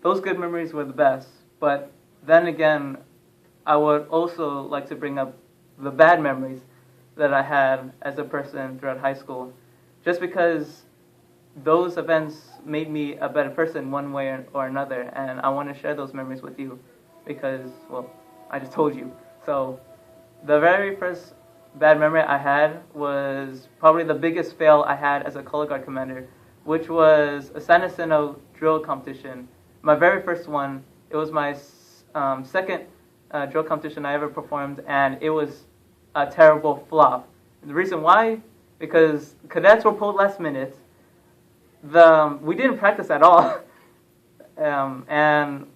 those good memories were the best. But then again, I would also like to bring up the bad memories that I had as a person throughout high school, just because those events made me a better person one way or another, and I want to share those memories with you because, well, I just told you. So the very first bad memory I had was probably the biggest fail I had as a color guard commander, which was a San Jacinto drill competition. My very first one. It was my second drill competition I ever performed, and it was a terrible flop. The reason why? Because cadets were pulled last minute. We didn't practice at all, and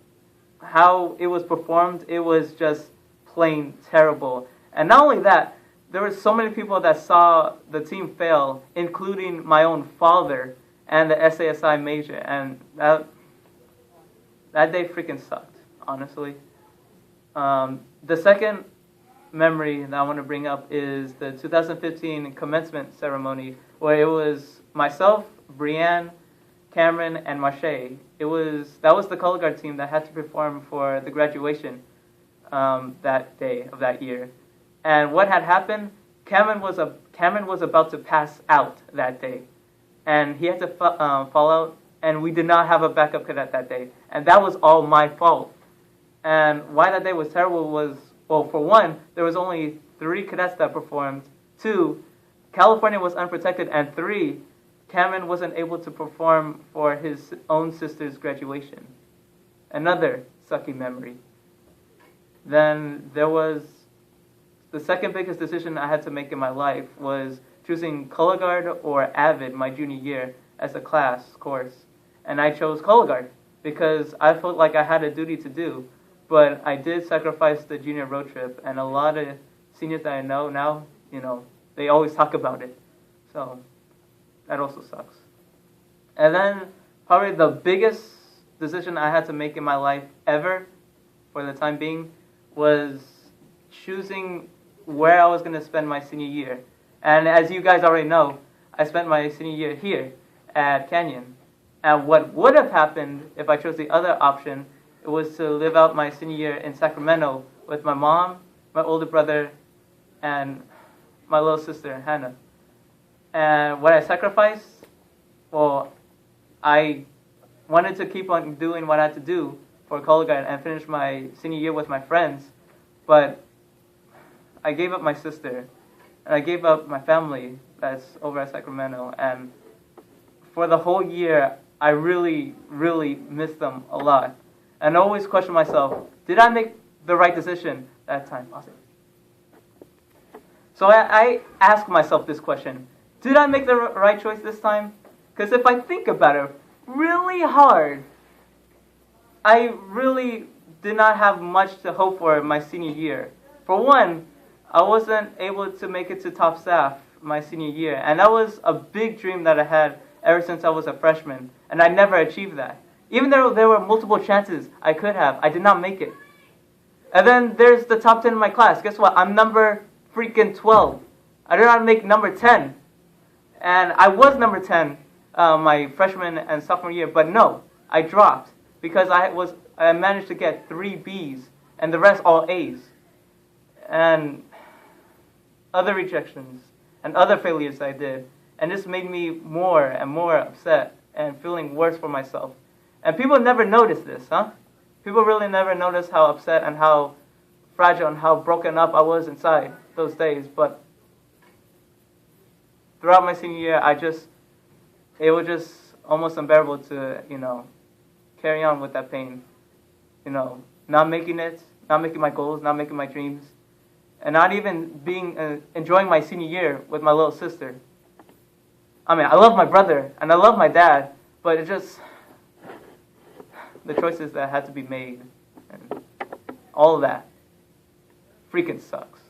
how it was performed, it was just plain terrible. And not only that, there were so many people that saw the team fail, including my own father and the SASI major, and that day freaking sucked, honestly. The second memory that I want to bring up is the 2015 commencement ceremony, where it was myself, Brianne, Cameron, and Marche. That was the color guard team that had to perform for the graduation that day of that year. And what had happened? Cameron was about to pass out that day, and he had to fall out. And we did not have a backup cadet that day, and that was all my fault. And why that day was terrible was, well, for one, there was only 3 cadets that performed. 2, California was unprotected, and 3, Cameron wasn't able to perform for his own sister's graduation. Another sucky memory. Then there was the second biggest decision I had to make in my life was choosing color guard or Avid my junior year as a class course. And I chose color guard because I felt like I had a duty to do. But I did sacrifice the junior road trip, and a lot of seniors that I know now, they always talk about it. So that also sucks. And then probably the biggest decision I had to make in my life ever, for the time being, was choosing where I was going to spend my senior year. And as you guys already know, I spent my senior year here at Canyon. And what would have happened if I chose the other option, it was to live out my senior year in Sacramento with my mom, my older brother, and my little sister, Hannah. And what I sacrificed, well, I wanted to keep on doing what I had to do for color guard and finish my senior year with my friends, but I gave up my sister, and I gave up my family that's over at Sacramento, and for the whole year, I really, really missed them a lot. And I always question myself, did I make the right decision that time? Awesome. So I ask myself this question, did I make the right choice this time? Because if I think about it really hard, I really did not have much to hope for my senior year. For one, I wasn't able to make it to top staff my senior year, and that was a big dream that I had ever since I was a freshman, and I never achieved that. Even though there were multiple chances I could have, I did not make it. And then there's the top 10 in my class. Guess what? I'm number freaking 12. I did not make number 10. And I was number 10 my freshman and sophomore year, but no, I dropped because I managed to get 3 Bs and the rest all As. And other rejections and other failures I did. And this made me more and more upset and feeling worse for myself. And people never notice this, huh? People really never notice how upset and how fragile and how broken up I was inside those days. But throughout my senior year, it was just almost unbearable to, carry on with that pain. Not making it, not making my goals, not making my dreams, and not even enjoying my senior year with my little sister. I mean, I love my brother and I love my dad, but it just, the choices that had to be made and all of that freaking sucks.